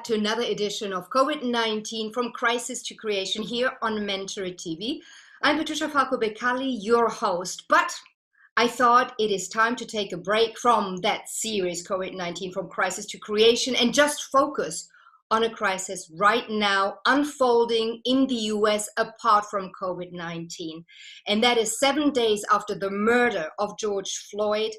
back to another edition of COVID-19 from Crisis to Creation here on Mentory TV. I'm Patricia Falco Beccalli, your host, but I thought it is time to take a break from that series COVID-19 from Crisis to Creation and just focus on a crisis right now unfolding in the US apart from COVID-19. And that is 7 days after the murder of George Floyd,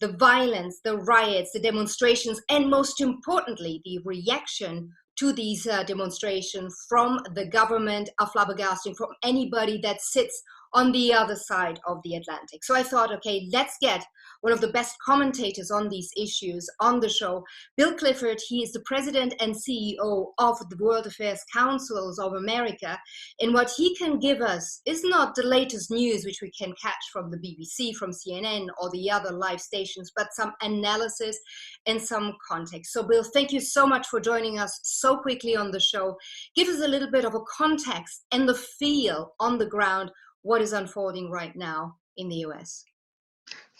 the violence, the riots, the demonstrations, and most importantly, the reaction to these demonstrations from the government are flabbergasting, from anybody that sits on the other side of the Atlantic. So I thought, okay, let's get one of the best commentators on these issues on the show. Bill Clifford, he is the president and CEO of the World Affairs Councils of America. And what he can give us is not the latest news, which we can catch from the BBC, from CNN, or the other live stations, but some analysis and some context. So Bill, thank you so much for joining us so quickly on the show. Give us a little bit of a context and the feel on the ground, what is unfolding right now in the US.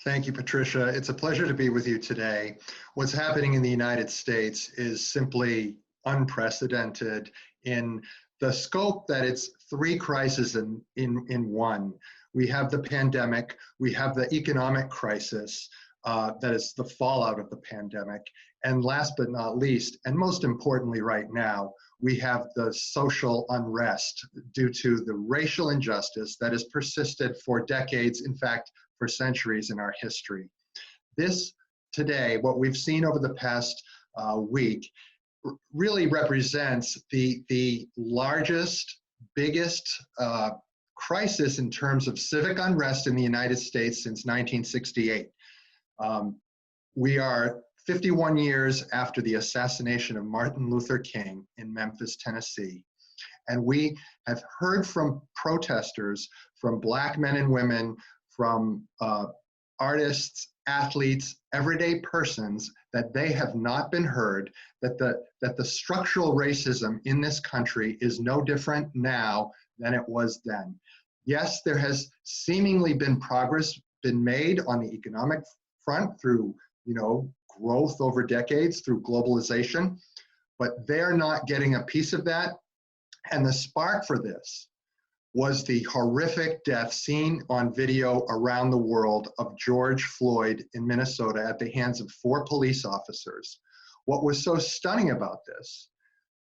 Thank you, Patricia. It's a pleasure to be with you today. What's happening in the United States is simply unprecedented in the scope that it's three crises in one. We have the pandemic, we have the economic crisis, that is the fallout of the pandemic, and last but not least, and most importantly right now, we have the social unrest due to the racial injustice that has persisted for decades, in fact, for centuries in our history. This today, what we've seen over the past week, really represents the largest, biggest crisis in terms of civic unrest in the United States since 1968. We are 51 years after the assassination of Martin Luther King in Memphis, Tennessee. And we have heard from protesters, from Black men and women, from artists, athletes, everyday persons, that they have not been heard, that the structural racism in this country is no different now than it was then. Yes, there has seemingly been progress been made on the economic front through, growth over decades, through globalization, but they're not getting a piece of that. And the spark for this was the horrific death seen on video around the world of George Floyd in Minnesota at the hands of 4 police officers. What was so stunning about this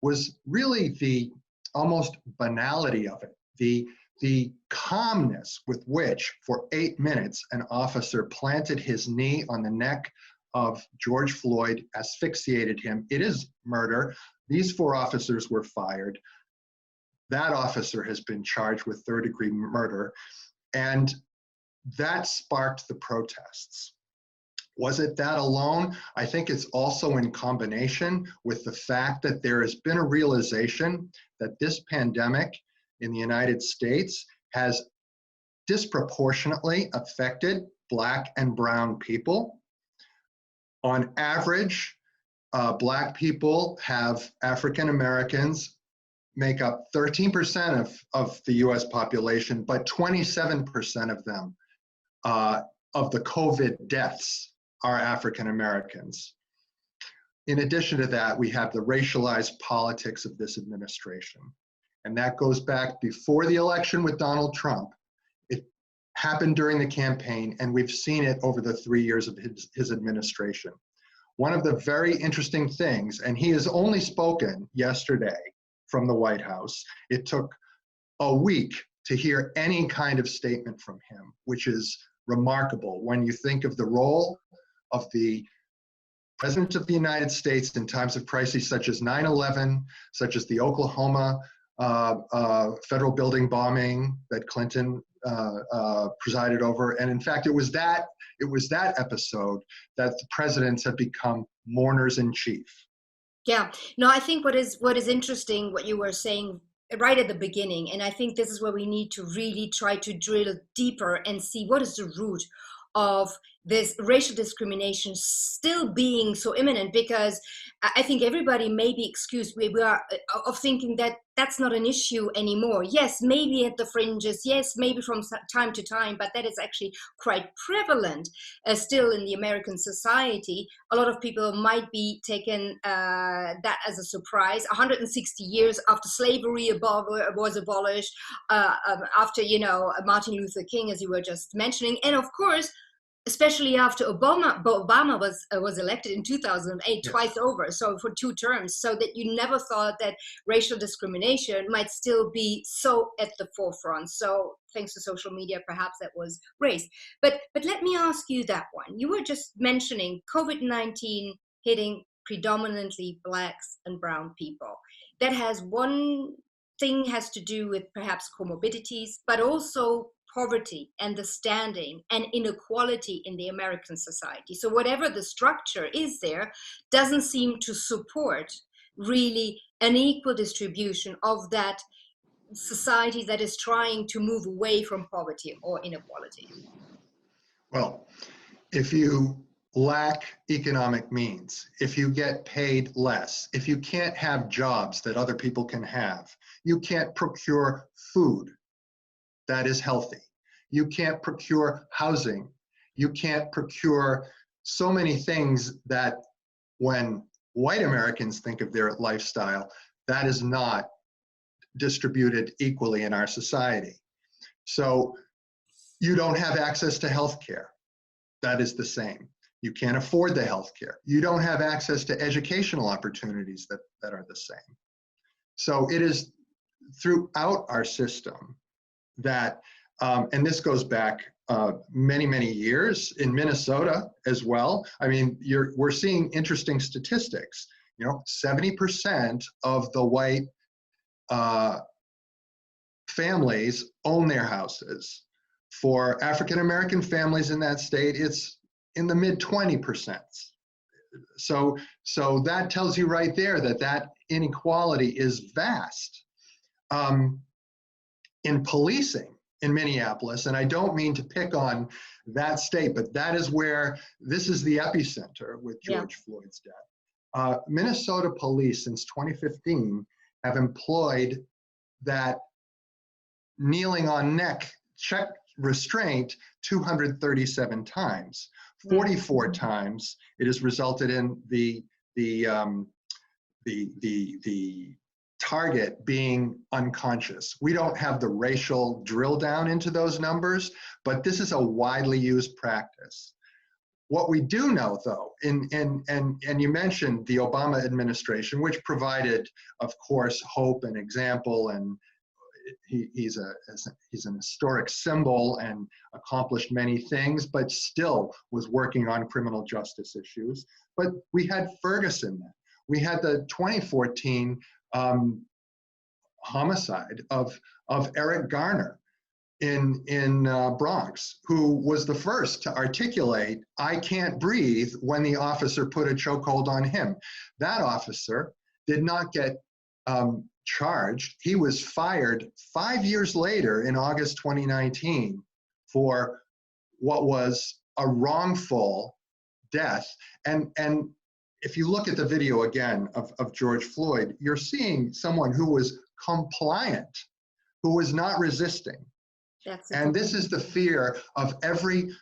was really the almost banality of it, the calmness with which for 8 minutes an officer planted his knee on the neck of George Floyd, asphyxiated him. It is murder. These 4 officers were fired. That officer has been charged with third-degree murder, and that sparked the protests. Was it that alone? I think it's also in combination with the fact that there has been a realization that this pandemic in the United States has disproportionately affected Black and brown people. On average, Black people have African Americans make up 13% of the US population, but 27% of them, of the COVID deaths, are African Americans. In addition to that, we have the racialized politics of this administration. And that goes back before the election with Donald Trump. It happened during the campaign, and we've seen it over the 3 years of his administration. One of the very interesting things, and he has only spoken yesterday from the White House. It took a week to hear any kind of statement from him, which is remarkable when you think of the role of the President of the United States in times of crises such as 9/11, such as the Oklahoma federal building bombing that Clinton presided over. And in fact, it was that episode that the presidents have become mourners in chief. Yeah, no, I think what is interesting, what you were saying right at the beginning, and I think this is where we need to really try to drill deeper and see what is the root of this racial discrimination still being so imminent, because I think everybody may be excused. We are of thinking that that's not an issue anymore. Yes, maybe at the fringes. Yes, maybe from time to time, but that is actually quite prevalent still in the American society. A lot of people might be taken that as a surprise. 160 years after slavery was abolished, after, Martin Luther King, as you were just mentioning, and of course, especially after Obama was elected in 2008, Yes. twice over, so for 2 terms, so that you never thought that racial discrimination might still be so at the forefront. So thanks to social media, perhaps that was raised. But let me ask you that one. You were just mentioning COVID-19 hitting predominantly Blacks and brown people. That has one thing has to do with perhaps comorbidities, but also poverty and the standing and inequality in the American society. So whatever the structure is there doesn't seem to support really an equal distribution of that society that is trying to move away from poverty or inequality. Well, if you lack economic means, if you get paid less, if you can't have jobs that other people can have, you can't procure food that is healthy. You can't procure housing. You can't procure so many things that when white Americans think of their lifestyle, that is not distributed equally in our society. So you don't have access to health care. That is the same. You can't afford the health care. You don't have access to educational opportunities that are the same. So it is throughout our system that, and this goes back many, many years in Minnesota as well. I mean, we're seeing interesting statistics. 70% of the white families own their houses. For African-American families in that state, it's in the mid 20%. So that tells you right there that inequality is vast. In policing in Minneapolis, and I don't mean to pick on that state, but that is where this is the epicenter with George Floyd's death. Minnesota police since 2015 have employed that kneeling on neck check restraint 237 times. 44 times it has resulted in the target being unconscious. We don't have the racial drill down into those numbers, but this is a widely used practice. What we do know, though, and you mentioned the Obama administration, which provided, of course, hope and example, and he's an historic symbol and accomplished many things, but still was working on criminal justice issues. But we had Ferguson then. We had the 2014 homicide of Eric Garner in Bronx, who was the first to articulate, "I can't breathe," when the officer put a chokehold on him. That officer did not get charged. He was fired 5 years later in August 2019 for what was a wrongful death. And if you look at the video again of George Floyd, you're seeing someone who was compliant, who was not resisting. And this is the fear of every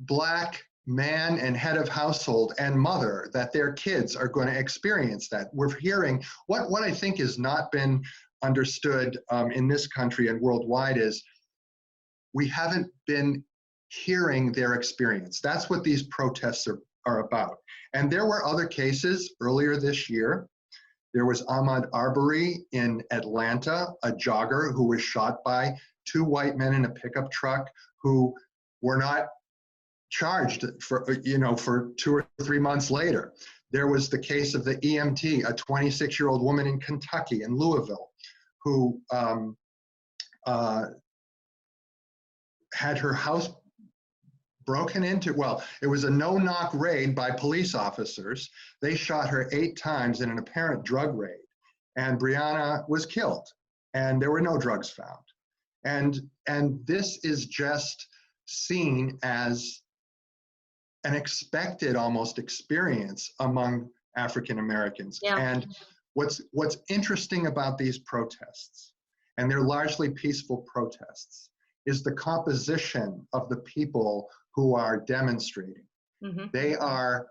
Black man and head of household and mother, that their kids are going to experience that. We're hearing what I think has not been understood in this country and worldwide is we haven't been hearing their experience. That's what these protests are about. And there were other cases earlier this year. There was Ahmaud Arbery in Atlanta, a jogger who was shot by 2 white men in a pickup truck who were not charged for 2 or 3 months later. There was the case of the EMT, a 26-year-old woman in Kentucky, in Louisville, who had her house broken into. Well, it was a no-knock raid by police officers. They shot her 8 times in an apparent drug raid, and Breonna was killed, and there were no drugs found. And this is just seen as an expected almost experience among African Americans. Yeah. And what's interesting about these protests, and they're largely peaceful protests, is the composition of the people who are demonstrating. Mm-hmm.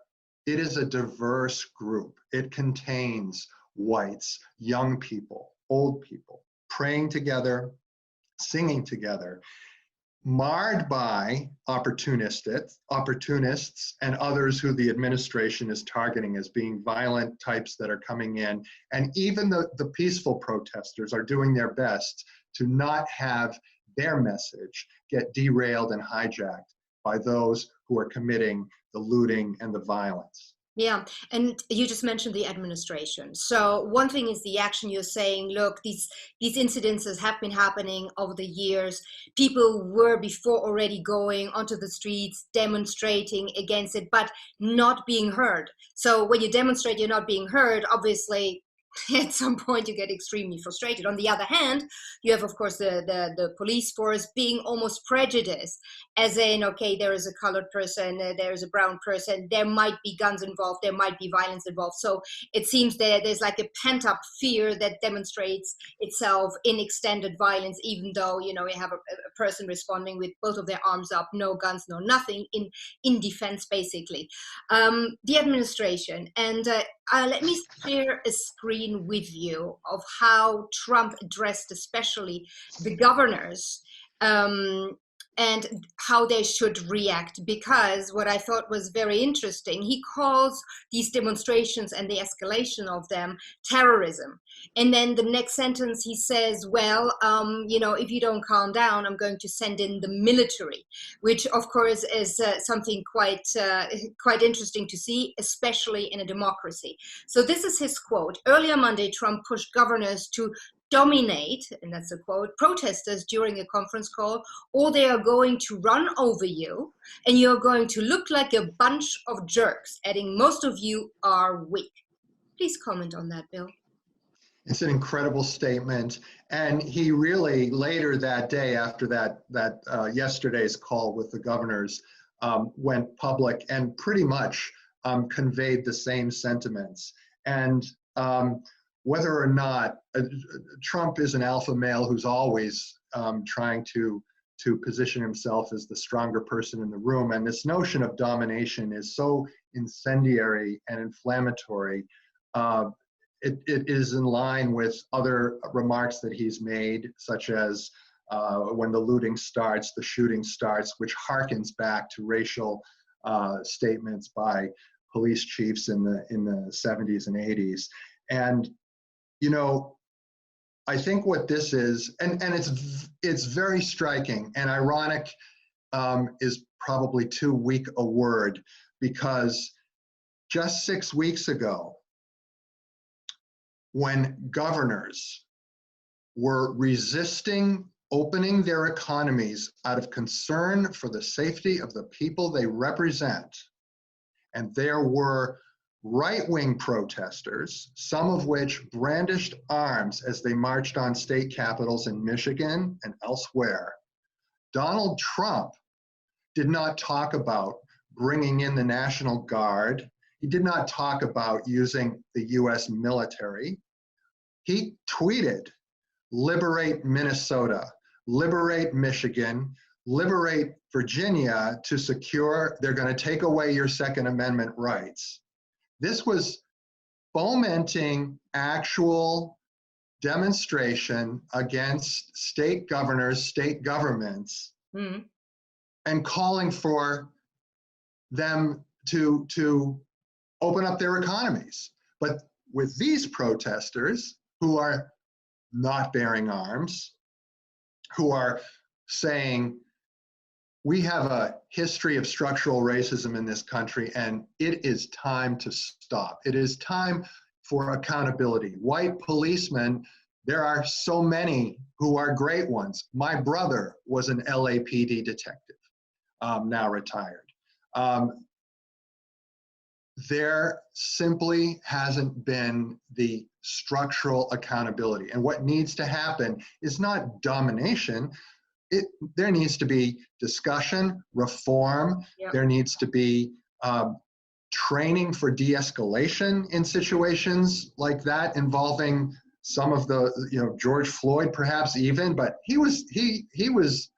It is a diverse group. It contains whites, young people, old people, praying together, singing together, marred by opportunists and others who the administration is targeting as being violent types that are coming in. And even the peaceful protesters are doing their best to not have their message get derailed and hijacked by those who are committing the looting and the violence. Yeah, and you just mentioned the administration. So one thing is the action. You're saying, look, these incidences have been happening over the years. People were before already going onto the streets, demonstrating against it, but not being heard. So when you demonstrate, you're not being heard, obviously, at some point you get extremely frustrated. On the other hand, you have, of course, the police force being almost prejudiced, as in, okay, there is a colored person, there is a brown person, there might be guns involved, there might be violence involved. So it seems that there's like a pent-up fear that demonstrates itself in extended violence, even though, you know, you have a person responding with both of their arms up, no guns, no nothing, in defense, basically. The administration, and let me share a screen with you of how Trump addressed especially the governors, and how they should react, because what I thought was very interesting, he calls these demonstrations and the escalation of them terrorism. And then the next sentence he says, well, you know, if you don't calm down, I'm going to send in the military, which of course is something quite interesting to see, especially in a democracy. So this is his quote. Earlier Monday, Trump pushed governors to dominate, and that's a quote, protesters during a conference call, or they are going to run over you and you're going to look like a bunch of jerks, adding most of you are weak. Please comment on that, Bill. It's an incredible statement. And he really, later that day, after that yesterday's call with the governors, went public and pretty much conveyed the same sentiments. And whether or not Trump is an alpha male who's always trying to position himself as the stronger person in the room, and this notion of domination is so incendiary and inflammatory. It is in line with other remarks that he's made, such as when the looting starts, the shooting starts, which harkens back to racial statements by police chiefs in the 70s and 80s. And you know, I think what this is, and it's very striking and ironic, is probably too weak a word, because just 6 weeks ago, when governors were resisting opening their economies out of concern for the safety of the people they represent, and there were right-wing protesters, some of which brandished arms as they marched on state capitals in Michigan and elsewhere, Donald Trump did not talk about bringing in the National Guard. He did not talk about using the US military. He tweeted, "Liberate Minnesota, liberate Michigan, liberate Virginia to secure, they're going to take away your Second Amendment rights." This was fomenting actual demonstration against state governors, state governments, and calling for them to open up their economies. But with these protesters who are not bearing arms, who are saying, we have a history of structural racism in this country, and it is time to stop. It is time for accountability. White policemen, there are so many who are great ones. My brother was an LAPD detective, now retired. There simply hasn't been the structural accountability. And what needs to happen is not domination. There needs to be discussion, reform. Yep. There needs to be training for de-escalation in situations like that involving some of the, George Floyd perhaps even, but he was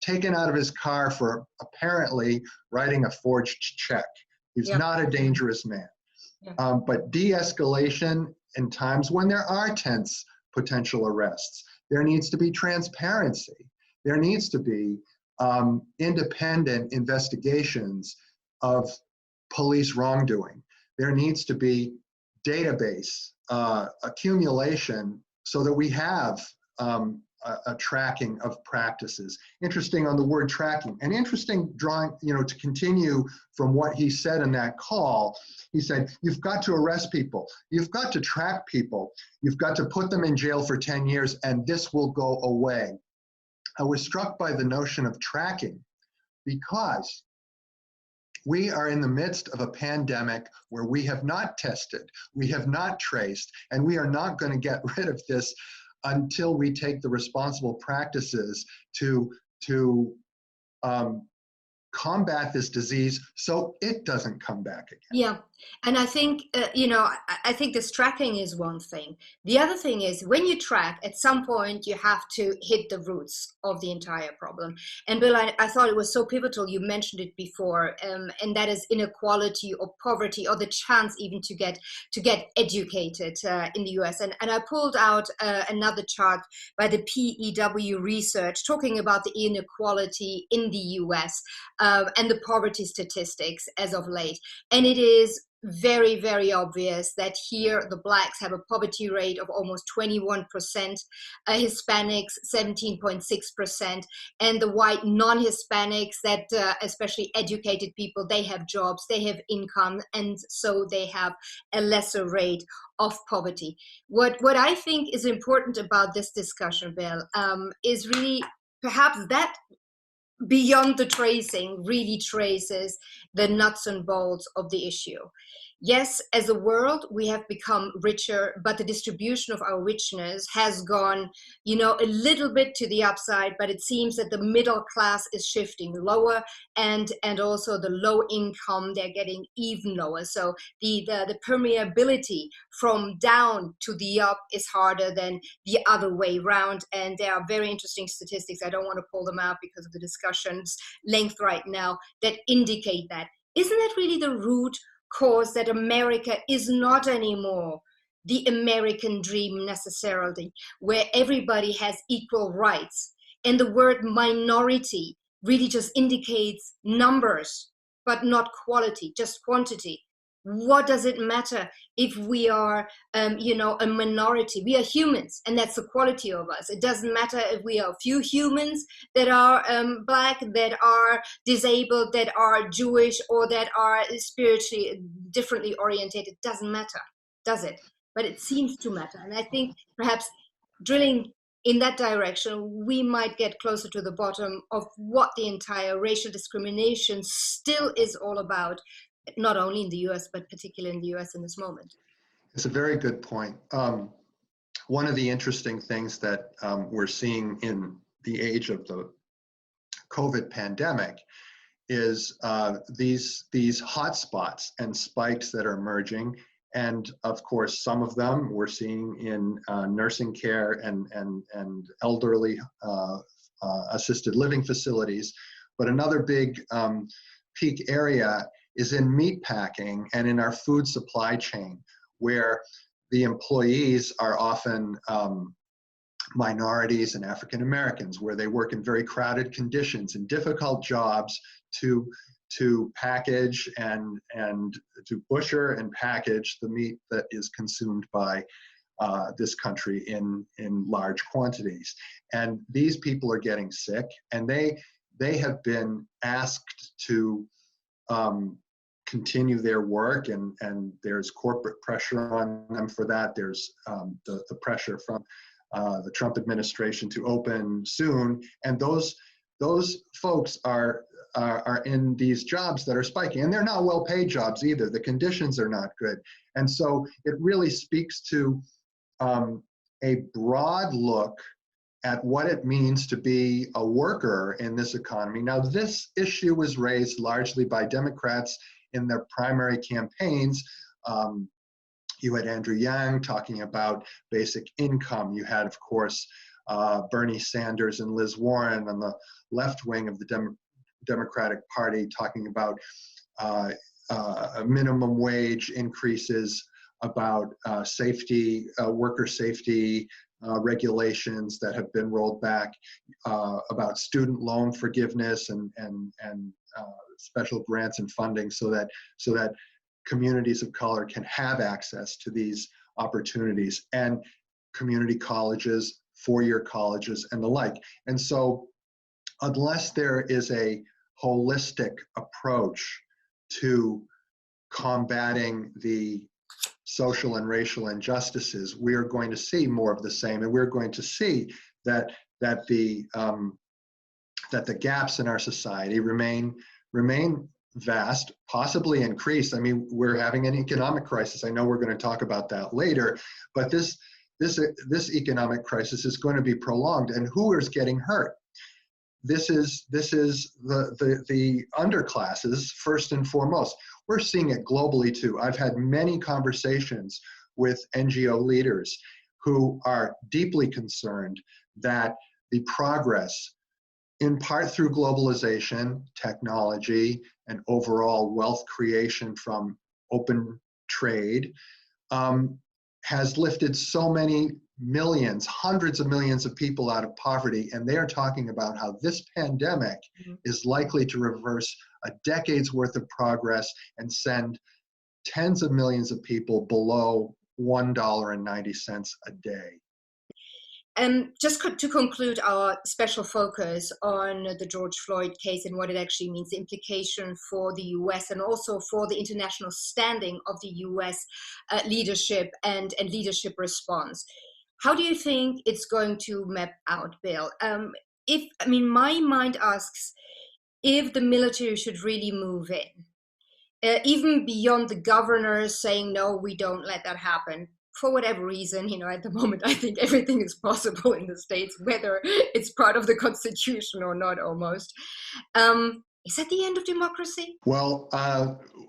taken out of his car for apparently writing a forged check. He's not a dangerous man. But de-escalation in times when there are tense potential arrests, there needs to be transparency. There needs to be independent investigations of police wrongdoing. There needs to be database accumulation so that we have a tracking of practices. Interesting on the word tracking, and interesting drawing, to continue from what he said in that call. He said, you've got to arrest people. You've got to track people. You've got to put them in jail for 10 years and this will go away. I was struck by the notion of tracking because we are in the midst of a pandemic where we have not tested, we have not traced, and we are not going to get rid of this until we take the responsible practices to combat this disease so it doesn't come back again. Yeah, and I think, I think this tracking is one thing. The other thing is when you track, at some point you have to hit the roots of the entire problem. And Bill, I thought it was so pivotal, you mentioned it before, and that is inequality or poverty or the chance even to get educated in the US. And I pulled out another chart by the PEW Research talking about the inequality in the US. And the poverty statistics as of late. And it is very, very obvious that here the Blacks have a poverty rate of almost 21%, Hispanics 17.6%, and the white non-Hispanics, that especially educated people, they have jobs, they have income, and so they have a lesser rate of poverty. What I think is important about this discussion, Bill, is really perhaps that beyond the tracing really traces the nuts and bolts of the issue. Yes, as a world, we have become richer, but the distribution of our richness has gone, a little bit to the upside, but it seems that the middle class is shifting lower, and also the low income, they're getting even lower. So the permeability from down to the up is harder than the other way around. And there are very interesting statistics. I don't want to pull them out because of the discussion's length right now that indicate that. Isn't that really the root cause that America is not anymore the American dream necessarily, where everybody has equal rights? And the word minority really just indicates numbers, but not quality, just quantity. What does it matter if we are, a minority? We are humans, and that's the quality of us. It doesn't matter if we are a few humans that are Black, that are disabled, that are Jewish, or that are spiritually differently oriented. It doesn't matter, does it? But it seems to matter. And I think perhaps drilling in that direction, we might get closer to the bottom of what the entire racial discrimination still is all about, not only in the US, but particularly in the US in this moment. It's a very good point. One of the interesting things that we're seeing in the age of the COVID pandemic is these hotspots and spikes that are emerging. And of course, some of them we're seeing in nursing care and elderly assisted living facilities. But another big peak area is in meatpacking and in our food supply chain, where the employees are often minorities and African Americans, where they work in very crowded conditions and difficult jobs to package and to butcher and package the meat that is consumed by this country in large quantities. And these people are getting sick, and they have been asked to continue their work, and there's corporate pressure on them for that. There's the pressure from the Trump administration to open soon, and those folks are in these jobs that are spiking, and they're not well-paid jobs either. The conditions are not good, and so it really speaks to a broad look at what it means to be a worker in this economy. Now, this issue was raised largely by Democrats in their primary campaigns. You had Andrew Yang talking about basic income. You had, of course, Bernie Sanders and Liz Warren on the left wing of the Democratic Party talking about minimum wage increases, about safety, worker safety regulations that have been rolled back, about student loan forgiveness and special grants and funding so that communities of color can have access to these opportunities, and community colleges, four-year colleges, and the like. And so unless there is a holistic approach to combating the social and racial injustices, we are going to see more of the same, and we're going to see that the gaps in our society remain vast, possibly increase. I mean, we're having an economic crisis. I know we're going to talk about that later, but this economic crisis is going to be prolonged, and who is getting hurt? This is the underclasses first and foremost. We're seeing it globally too. I've had many conversations with NGO leaders who are deeply concerned that the progress, in part through globalization, technology, and overall wealth creation from open trade, has lifted so many millions, hundreds of millions of people out of poverty. And they are talking about how this pandemic is likely to reverse a decade's worth of progress and send tens of millions of people below $1.90 a day. Just to conclude our special focus on the George Floyd case and what it actually means, the implication for the US and also for the international standing of the US leadership and leadership response. How do you think it's going to map out, Bill? My mind asks if the military should really move in, even beyond the governors saying, no, we don't let that happen. For whatever reason, at the moment, I think everything is possible in the States, whether it's part of the Constitution or not, almost. Is that the end of democracy? Well,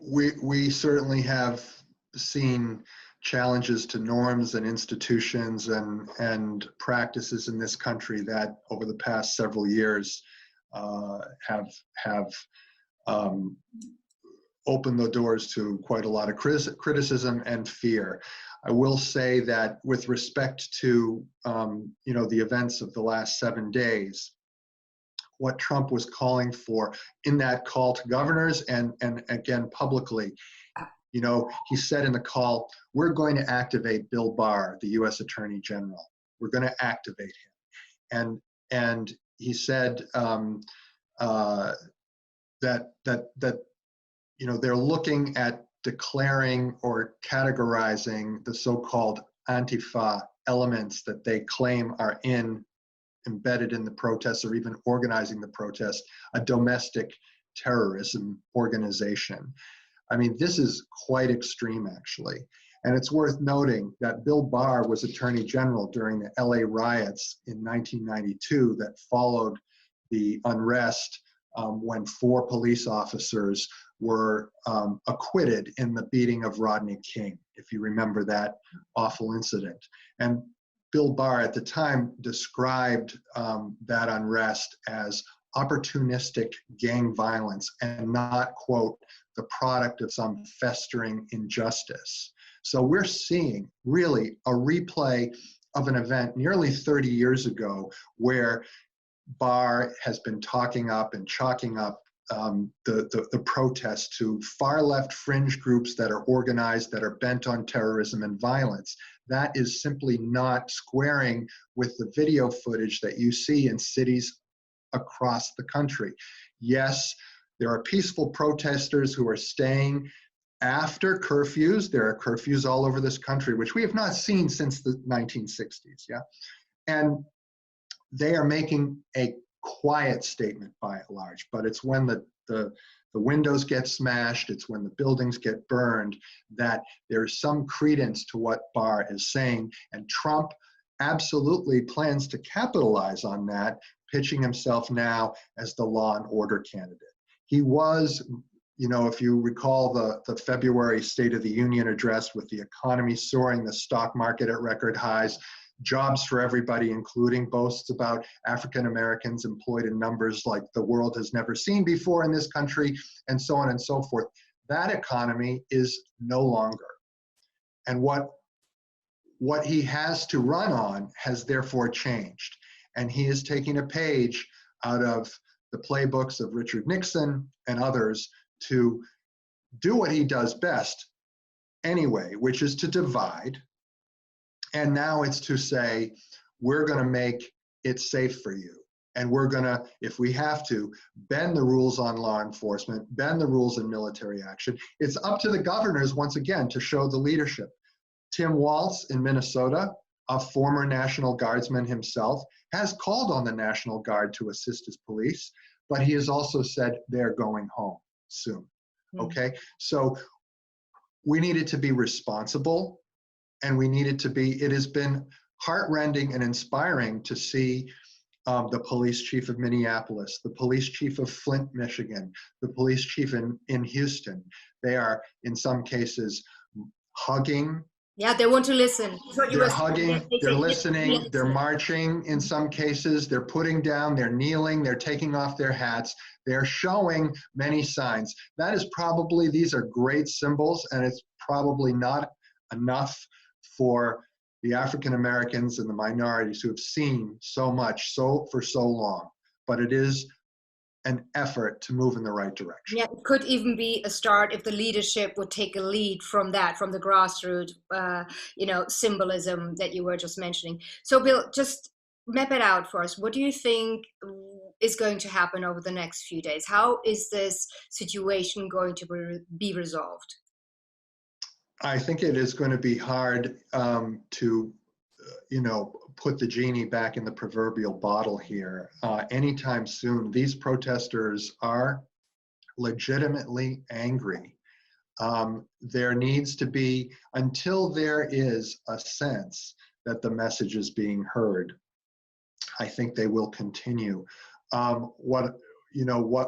we certainly have seen challenges to norms and institutions and practices in this country that over the past several years have opened the doors to quite a lot of criticism and fear. I will say that with respect to the events of the last 7 days, what Trump was calling for in that call to governors and again publicly, he said in the call, we're going to activate Bill Barr, the U.S. Attorney General. We're going to activate him, and he said that they're looking at declaring or categorizing the so-called Antifa elements that they claim are embedded in the protests or even organizing the protest, a domestic terrorism organization. I mean, this is quite extreme, actually. And it's worth noting that Bill Barr was Attorney General during the LA riots in 1992 that followed the unrest when 4 police officers were acquitted in the beating of Rodney King, if you remember that awful incident. And Bill Barr at the time described that unrest as opportunistic gang violence and not, quote, the product of some festering injustice. So we're seeing really a replay of an event nearly 30 years ago where Barr has been talking up and chalking up the protests to far left fringe groups that are organized, that are bent on terrorism and violence. That is simply not squaring with the video footage that you see in cities across the country. Yes, there are peaceful protesters who are staying after curfews. There are curfews all over this country, which we have not seen since the 1960s, yeah? And they are making a quiet statement by and large, but it's when the windows get smashed, it's when the buildings get burned that there's some credence to what Barr is saying, and Trump absolutely plans to capitalize on that, pitching himself now as the law and order candidate. He was if you recall the February State of the Union address, with the economy soaring, the stock market at record highs, jobs for everybody, including boasts about African Americans employed in numbers like the world has never seen before in this country, and so on and so forth. That economy is no longer. And what he has to run on has therefore changed. And he is taking a page out of the playbooks of Richard Nixon and others to do what he does best anyway, which is to divide. And now it's to say, we're going to make it safe for you. And we're going to, if we have to, bend the rules on law enforcement, bend the rules in military action. It's up to the governors, once again, to show the leadership. Tim Walz in Minnesota, a former National Guardsman himself, has called on the National Guard to assist his police, but he has also said they're going home soon. Okay, so we needed to be responsible, and we needed to be, it has been heartrending and inspiring to see the police chief of Minneapolis, the police chief of Flint, Michigan, the police chief in Houston. They are, in some cases, hugging. Yeah, they want to listen. They're hugging, they're listening, they're marching in some cases, they're putting down, they're kneeling, they're taking off their hats, they're showing many signs. That is probably, these are great symbols, and it's probably not enough for the African Americans and the minorities who have seen so much for so long. But it is an effort to move in the right direction. Yeah, it could even be a start if the leadership would take a lead from that, from the grassroots, symbolism that you were just mentioning. So, Bill, just map it out for us. What do you think is going to happen over the next few days? How is this situation going to be resolved? I think it is going to be hard to, put the genie back in the proverbial bottle here anytime soon. These protesters are legitimately angry. There needs to be, until there is a sense that the message is being heard, I think they will continue. What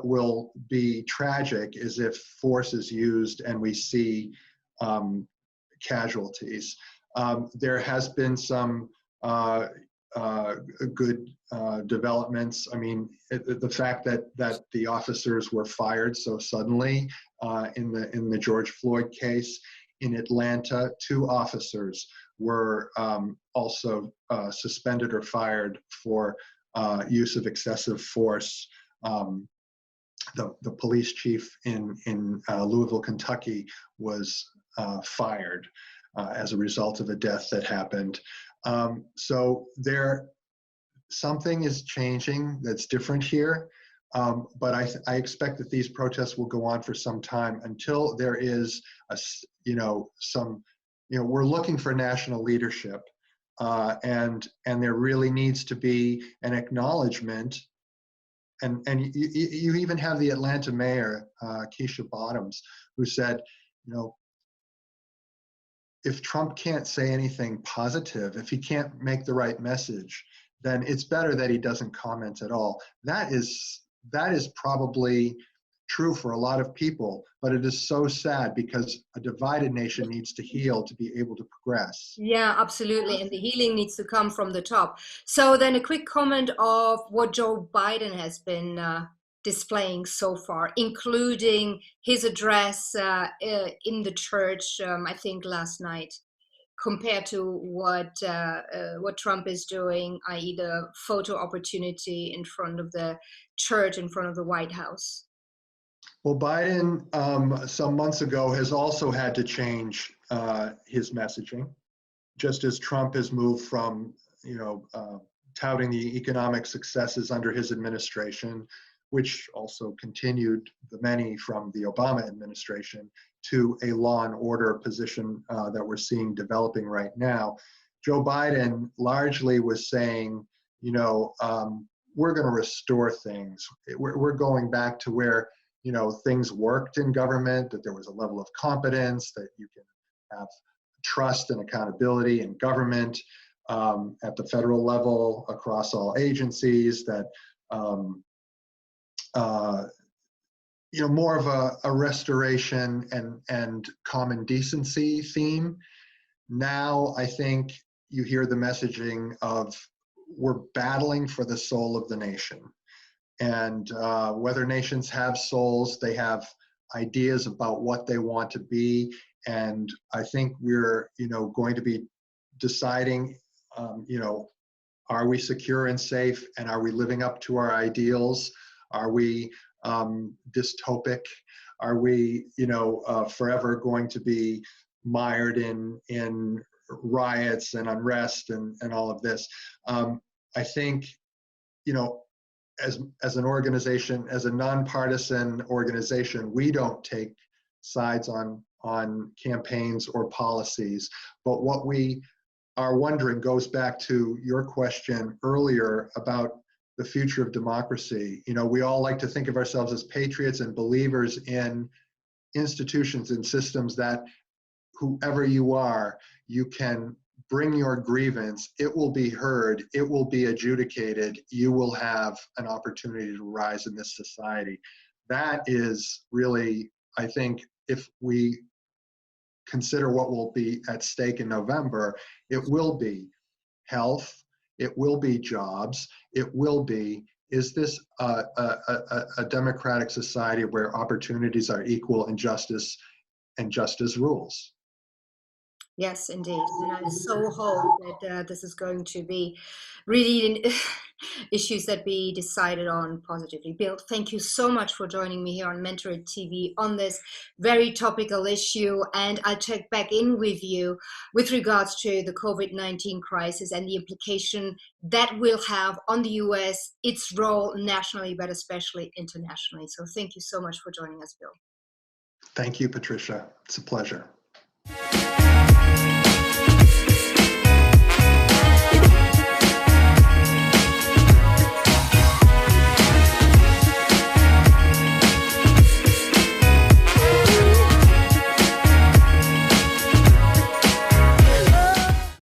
will be tragic is if force is used and we see casualties. There has been some good developments. I mean, the fact that the officers were fired so suddenly in the George Floyd case in Atlanta, 2 officers were also suspended or fired for use of excessive force. The police chief in Louisville, Kentucky, was fired as a result of a death that happened. So something is changing that's different here, but I expect that these protests will go on for some time until there is we're looking for national leadership, and there really needs to be an acknowledgement. And you even have the Atlanta mayor, Keisha Bottoms, who said, if Trump can't say anything positive, if he can't make the right message, then it's better that he doesn't comment at all. That is probably true for a lot of people, but it is so sad because a divided nation needs to heal to be able to progress. Yeah, absolutely. And the healing needs to come from the top. So then a quick comment of what Joe Biden has been displaying so far, including his address in the church, I think last night, compared to what Trump is doing, i.e. the photo opportunity in front of the church, in front of the White House. Well, Biden, some months ago, has also had to change his messaging, just as Trump has moved from, touting the economic successes under his administration, which also continued the many from the Obama administration, to a law and order position that we're seeing developing right now. Joe Biden largely was saying, we're going to restore things. We're going back to where, things worked in government, that there was a level of competence, that you can have trust and accountability in government at the federal level across all agencies, that more of a restoration and common decency theme. Now I think you hear the messaging of we're battling for the soul of the nation. And whether nations have souls, they have ideas about what they want to be. And I think we're, going to be deciding, are we secure and safe? And are we living up to our ideals? Are we dystopic? Are we, forever going to be mired in riots and unrest and all of this? I think, as an organization, as a nonpartisan organization, we don't take sides on campaigns or policies. But what we are wondering goes back to your question earlier about the future of democracy. We all like to think of ourselves as patriots and believers in institutions and systems that whoever you are, you can bring your grievance, it will be heard, it will be adjudicated, you will have an opportunity to rise in this society. That is really, I think, if we consider what will be at stake in November, it will be health, it will be jobs, it will be, is this a democratic society where opportunities are equal and justice rules? Yes, indeed. And I so hope that this is going to be really issues that be decided on positively. Bill, thank you so much for joining me here on Mentor TV on this very topical issue. And I'll check back in with you with regards to the COVID-19 crisis and the implication that will have on the US, its role nationally, but especially internationally. So thank you so much for joining us, Bill. Thank you, Patricia. It's a pleasure.